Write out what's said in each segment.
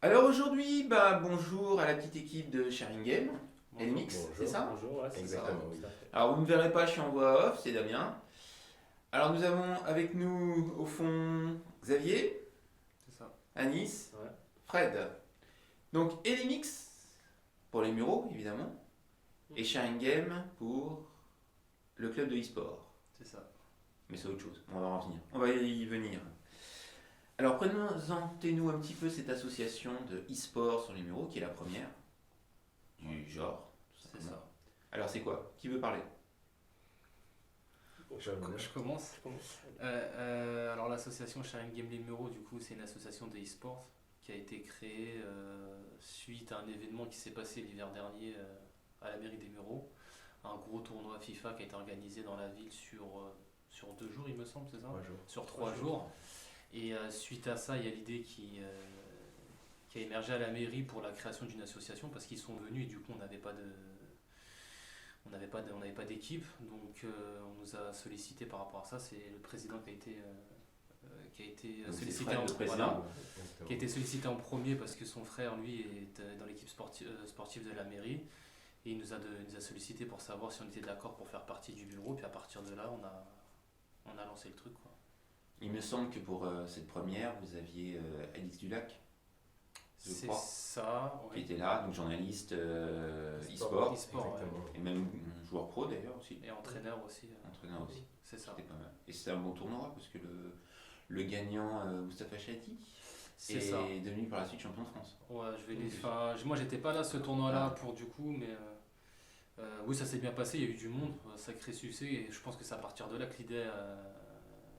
Alors aujourd'hui, bonjour à la petite équipe de Sharing Game, Bonjour. LMX, c'est Bonjour. ça? Bonjour, ouais, c'est ça, Exactement, oui. tout à fait. Alors vous ne me verrez pas, je suis en voix off, c'est Damien. Alors nous avons avec nous au fond Xavier, C'est ça. Anis, Ouais, Fred. Donc LMX pour les Mureaux évidemment, et Sharing Game pour le club de e-sport. c'est ça. Mais c'est autre chose, on va en venir. On va y venir. Alors présentez-nous un petit peu cette association de e-sport sur les Mureaux qui est la première du genre. Tout C'est simplement. ça. Alors c'est quoi? Qui veut parler? Je commence. Alors l'association Sharing Game Les Mureaux, du coup, c'est une association de e-sport qui a été créée suite à un événement qui s'est passé l'hiver dernier à la mairie des Mureaux. Un gros tournoi FIFA qui a été organisé dans la ville sur 2 jours, il me semble, c'est ça? 3 jours. Sur 3 jours. Et suite à ça, il y a l'idée qui a émergé à la mairie pour la création d'une association parce qu'ils sont venus et du coup on n'avait pas d'équipe, donc on nous a sollicité par rapport à ça. C'est le président qui a été Donc, c'est sollicité Fred, en le président. voilà, Exactement. qui a été sollicité en premier parce que son frère lui est dans l'équipe sportive de la mairie et il nous a sollicité pour savoir si on était d'accord pour faire partie du bureau. Puis à partir de là, on a lancé le truc, quoi. Il me semble que pour cette première, vous aviez Alix Dulac, je C'est crois, ça, qui oui. était là, donc journaliste E-sport. e-sport, E-sport, ouais. Exactement. et même joueur pro d'ailleurs aussi, Et entraîneur aussi. entraîneur aussi. C'est ça. C'était pas mal. Et c'était un bon tournoi parce que le gagnant, Moustapha Chati, C'est est ça. devenu par la suite champion de France. Ouais, enfin, moi j'étais pas là ce tournoi-là Ah. pour du coup, mais oui, ça s'est bien passé, il y a eu du monde, sacré succès, et je pense que c'est à partir de là que l'idée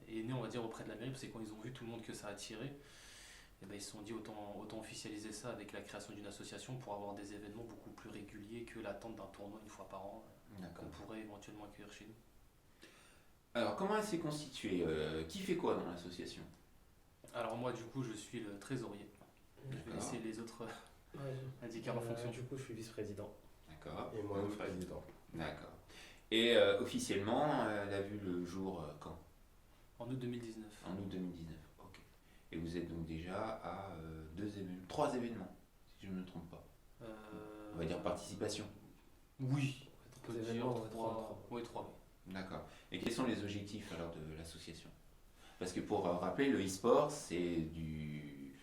est née, on va dire, auprès de la mairie, parce que quand ils ont vu tout le monde que ça a attiré, et ben, ils se sont dit autant officialiser ça avec la création d'une association pour avoir des événements beaucoup plus réguliers que l'attente d'un tournoi une fois par an D'accord. qu'on pourrait éventuellement accueillir chez nous. Alors comment elle s'est constituée? Qui fait quoi dans l'association? Alors moi du coup je suis le trésorier. Je vais D'accord. laisser les autres Ouais, indiquer leur fonction. du coup, je suis vice-président. D'accord. Et moi, Donc, le Fred. président. D'accord. Et officiellement, elle a vu le jour quand? En août 2019. En août 2019. Ok. Et vous êtes donc déjà à trois événements, si je ne me trompe pas. On va dire participation. Oui, on peut Trois dire événements, ouais, trois. trois. Oui, trois. D'accord. Et quels sont les objectifs alors de l'association? Parce que pour rappeler, le e-sport, c'est du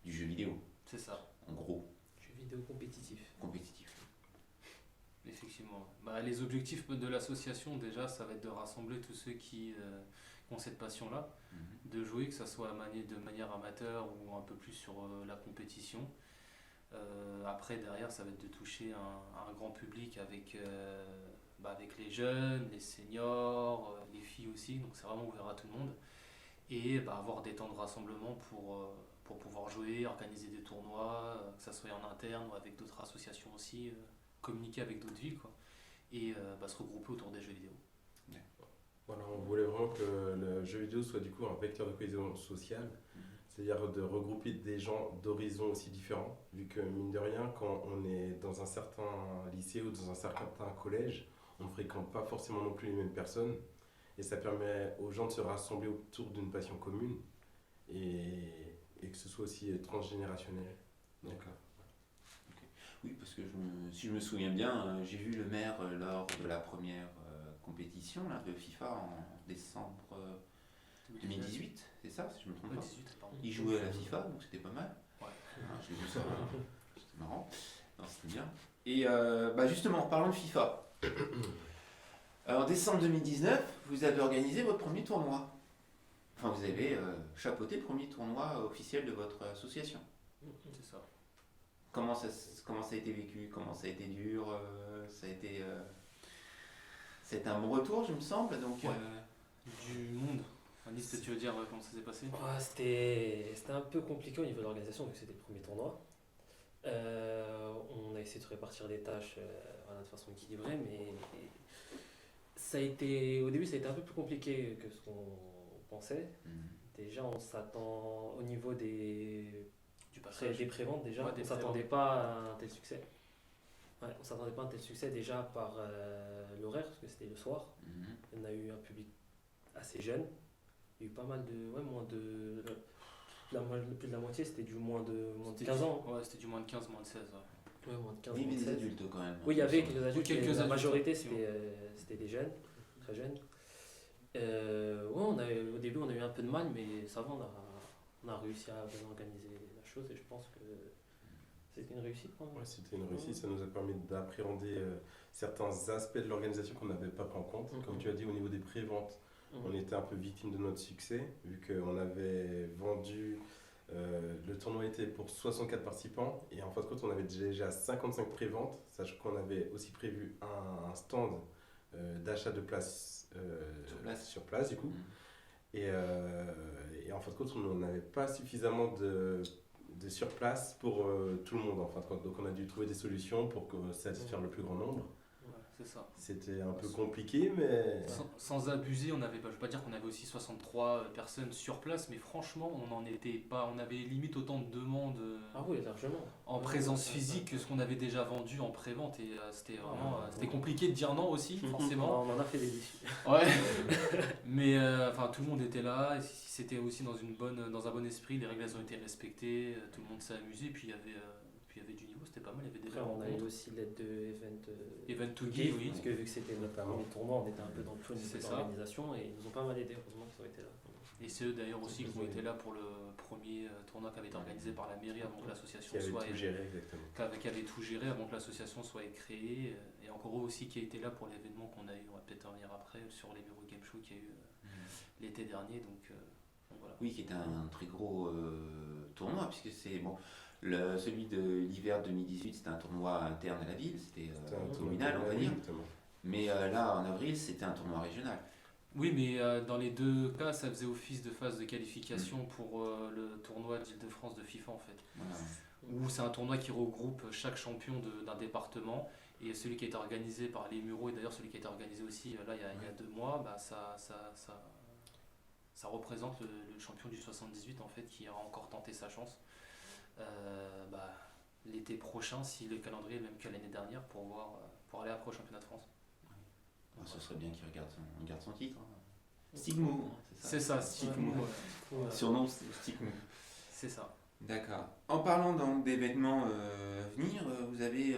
jeu vidéo, C'est ça, en gros, Jeux vidéo compétitif. compétitif. effectivement. Les objectifs de l'association, déjà, ça va être de rassembler tous ceux qui ont cette passion-là, Mhm. de jouer, que ce soit de manière amateur ou un peu plus sur la compétition. Après, derrière, ça va être de toucher un grand public avec les jeunes, les seniors, les filles aussi, donc c'est vraiment ouvert à tout le monde. Et avoir des temps de rassemblement pour pouvoir jouer, organiser des tournois, que ce soit en interne ou avec d'autres associations aussi, communiquer avec d'autres villes, quoi. Et se regrouper autour des jeux vidéo. Voilà, on voulait vraiment que le jeu vidéo soit du coup un vecteur de cohésion sociale, Mhm. c'est-à-dire de regrouper des gens d'horizons aussi différents, vu que mine de rien, quand on est dans un certain lycée ou dans un certain collège, on ne fréquente pas forcément non plus les mêmes personnes, et ça permet aux gens de se rassembler autour d'une passion commune, et que ce soit aussi transgénérationnel. Donc, D'accord. Ok. Oui, parce que si je me souviens bien, j'ai vu le maire lors de la première compétition là, de FIFA en décembre 2018, c'est ça, si je me trompe pas? 18, pardon. Il jouait à la FIFA, donc c'était pas mal. Ouais. J'ai vu ça, c'était marrant. Non, c'était bien. Et justement, parlons de FIFA. En décembre 2019, vous avez organisé votre premier tournoi. Enfin, vous avez chapeauté le premier tournoi officiel de votre association. C'est ça. Comment ça a été vécu? Comment ça a été dur? C'était un bon retour, je me semble. Donc, Ouais. Du monde. Alice, tu veux dire comment ça s'est passé? Ouais, c'était un peu compliqué au niveau de l'organisation, vu que c'était le premier tournoi. On a essayé de répartir les tâches de façon équilibrée, mais au début, ça a été un peu plus compliqué que ce qu'on pensait. Mhm. déjà on s'attend au niveau Du passage. des préventes déjà, Ouais, des on s'attendait pas à un tel succès. Ouais, on s'attendait pas à un tel succès déjà par l'horaire, parce que c'était le soir. On a eu un public assez jeune. Il y a eu pas mal de. Ouais, moins de. Plus de la moitié, c'était du moins de 15 ans. Ouais, c'était du moins de 15, moins de 16. Ouais. Ouais, moins de 15 Oui, moins mais de des 16. adultes quand même. Oui, il y avait quelques adultes, Quelques mais la adultes, majorité effectivement. c'était des jeunes, très jeunes. Ouais, au début on a eu un peu de mal, mais ça va, on a réussi à bien organiser la chose et je pense que c'était une réussite quand même. Ouais, c'était une réussite, ça nous a permis d'appréhender certains aspects de l'organisation qu'on n'avait pas pris en compte. Comme tu as dit, au niveau des préventes, on était un peu victime de notre succès, vu qu'on avait vendu, le tournoi était pour 64 participants, et en fin de compte, on avait déjà 55 préventes, sachant qu'on avait aussi prévu un stand d'achat de places sur place, du coup. Et en fin de compte, on n'avait pas suffisamment de surplace pour tout le monde, en fin de compte. Donc on a dû trouver des solutions pour satisfaire le plus grand nombre. Ouais, c'est ça. C'était un peu compliqué, mais... Sans abuser, on avait, je ne veux pas dire qu'on avait aussi 63 personnes sur place, mais franchement, on n'en était pas. On avait limite autant de demandes Ah oui, largement. en Ouais, présence ouais, physique ouais. que ce qu'on avait déjà vendu en pré-vente. Et c'était vraiment Ouais. c'était compliqué de dire non aussi, forcément. On en a fait des déçus. Ouais. Mais enfin, tout le monde était là. Et c'était aussi dans un bon esprit. Les règles elles ont été respectées. Tout le monde s'est amusé. Puis il y avait du niveau. C'était pas mal. Il y avait des Après, on a eu rencontres. aussi l'aide de Event to Give, Give, oui. parce que vu que c'était notre premier tournoi, on était un peu dans le feu au niveau C'est de ça. l'organisation et ils nous ont pas mal aidé, heureusement qu'ils ont été là. Et c'est eux d'ailleurs aussi qui ont Oui. été là pour le premier tournoi qui avait été organisé par la mairie avant que Qui l'association avait soit tout géré, exactement. qui avait tout géré avant que l'association soit créée. Et encore eux aussi qui a été là pour l'événement qu'on a eu, on va peut-être en revenir après, sur les Euro Game Show qu'il y a eu l'été dernier. Donc voilà. Oui, qui était un très gros tournoi, puisque c'est bon. Celui de l'hiver 2018, c'était un tournoi interne à la ville, c'était C'était un tournoi communal, on va dire. exactement. Mais là, en avril, c'était un tournoi régional. Oui, mais dans les deux cas, ça faisait office de phase de qualification pour le tournoi d'Île-de-France de FIFA en fait. Voilà. Où c'est un tournoi qui regroupe chaque champion d'un département. Et celui qui a été organisé par les Mureaux, et d'ailleurs celui qui a été organisé aussi là il y a 2 mois, bah, ça représente le champion du 78 en fait qui a encore tenté sa chance l'été prochain si le calendrier est le même que l'année dernière pour aller après au championnat de France. Ah, ce serait bien qu'il garde son titre. Stigmou, C'est ça, Stigmou. Ouais. Surnom Stigmou. C'est ça. D'accord. En parlant donc d'événements à venir, vous avez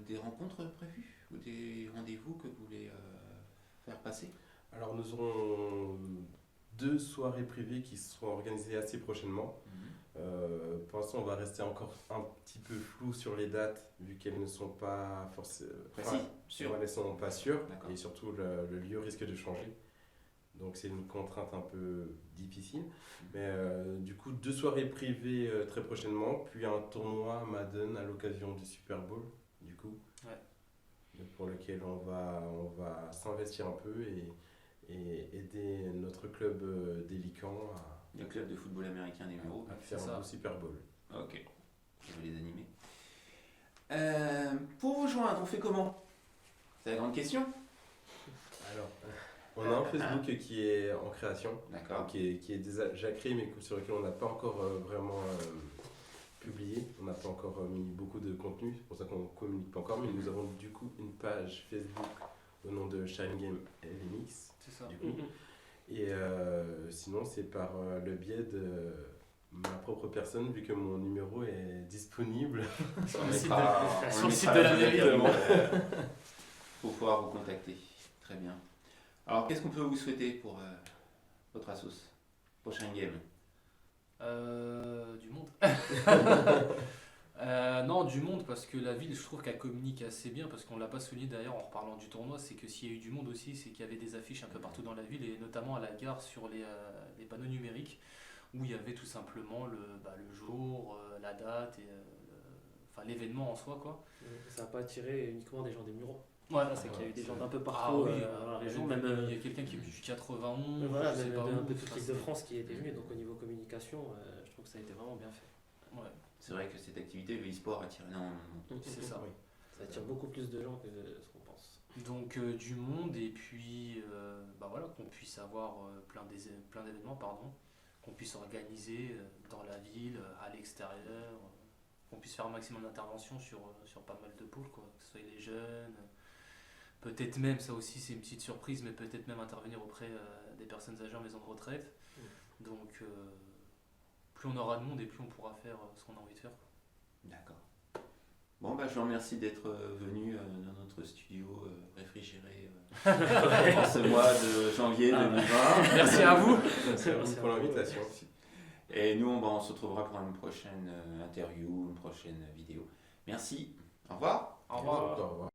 des rencontres prévues ou des rendez-vous que vous voulez faire passer? Alors nous aurons 2 soirées privées qui seront organisées assez prochainement. Pour l'instant, on va rester encore un petit peu flou sur les dates, vu qu'elles ne sont pas forcément Précis, sûr. elles ne sont pas sûres, D'accord. et surtout le lieu risque de changer. Donc c'est une contrainte un peu difficile. Mais du coup, 2 soirées privées très prochainement, puis un tournoi Madden à l'occasion du Super Bowl, du coup. Ouais. Pour lequel on va s'investir un peu et aider notre club d'Hélican Le club de football américain des Mureaux. à faire C'est un ça. beau Super Bowl. Ok. Je vais les animer. Pour vous joindre, on fait comment? C'est la grande question. Alors, on a un Facebook qui est en création, D'accord. qui est déjà créé, mais sur lequel on n'a pas encore vraiment publié. On n'a pas encore mis beaucoup de contenu, c'est pour ça qu'on ne communique pas encore. Mais nous avons du coup une page Facebook au nom de Shine Game LMX. C'est ça. Du coup. Et sinon, c'est par le biais de ma propre personne, vu que mon numéro est disponible. On le site mettra- de- on sur le mettra site de la mairie. Pour pouvoir vous contacter. Très bien. Alors, qu'est-ce qu'on peut vous souhaiter pour votre assos? Prochain game. Du monde. Non, du monde, parce que la ville, je trouve qu'elle communique assez bien, parce qu'on l'a pas souligné d'ailleurs en reparlant du tournoi, c'est que s'il y a eu du monde aussi, c'est qu'il y avait des affiches un peu partout dans la ville, et notamment à la gare sur les panneaux numériques, où il y avait tout simplement le jour, la date, et enfin l'événement en soi, quoi. Ça n'a pas attiré uniquement des gens des Mureaux. Ouais, Là, c'est qu'il y a eu des gens d'un peu Ah partout oui, dans la région, il y a même il y a quelqu'un qui est venu du 91, voilà, je sais même pas un où, peu toute enfin, l'île de c'est- France qui était venue. Donc au niveau communication, je trouve que ça a été vraiment bien fait. Ouais, C'est vrai que cette activité, le e-sport, attire énormément de monde. c'est ça. Oui. Ça attire beaucoup plus de gens que ce qu'on pense. Donc du monde et puis voilà qu'on puisse avoir plein d'événements qu'on puisse organiser dans la ville, à l'extérieur, qu'on puisse faire un maximum d'interventions sur pas mal de pôles, quoi. Que ce soit les jeunes, peut-être même, ça aussi c'est une petite surprise, mais peut-être même intervenir auprès des personnes âgées en maison de retraite. Donc plus on aura de monde et plus on pourra faire ce qu'on a envie de faire, quoi. D'accord. Bon, bah, je vous remercie d'être venu dans notre studio réfrigéré en ce mois de janvier 2020. Merci à vous. Merci à vous pour l'invitation. Et nous, on se retrouvera pour une prochaine interview, une prochaine vidéo. Merci. Au revoir. Au revoir. Au revoir.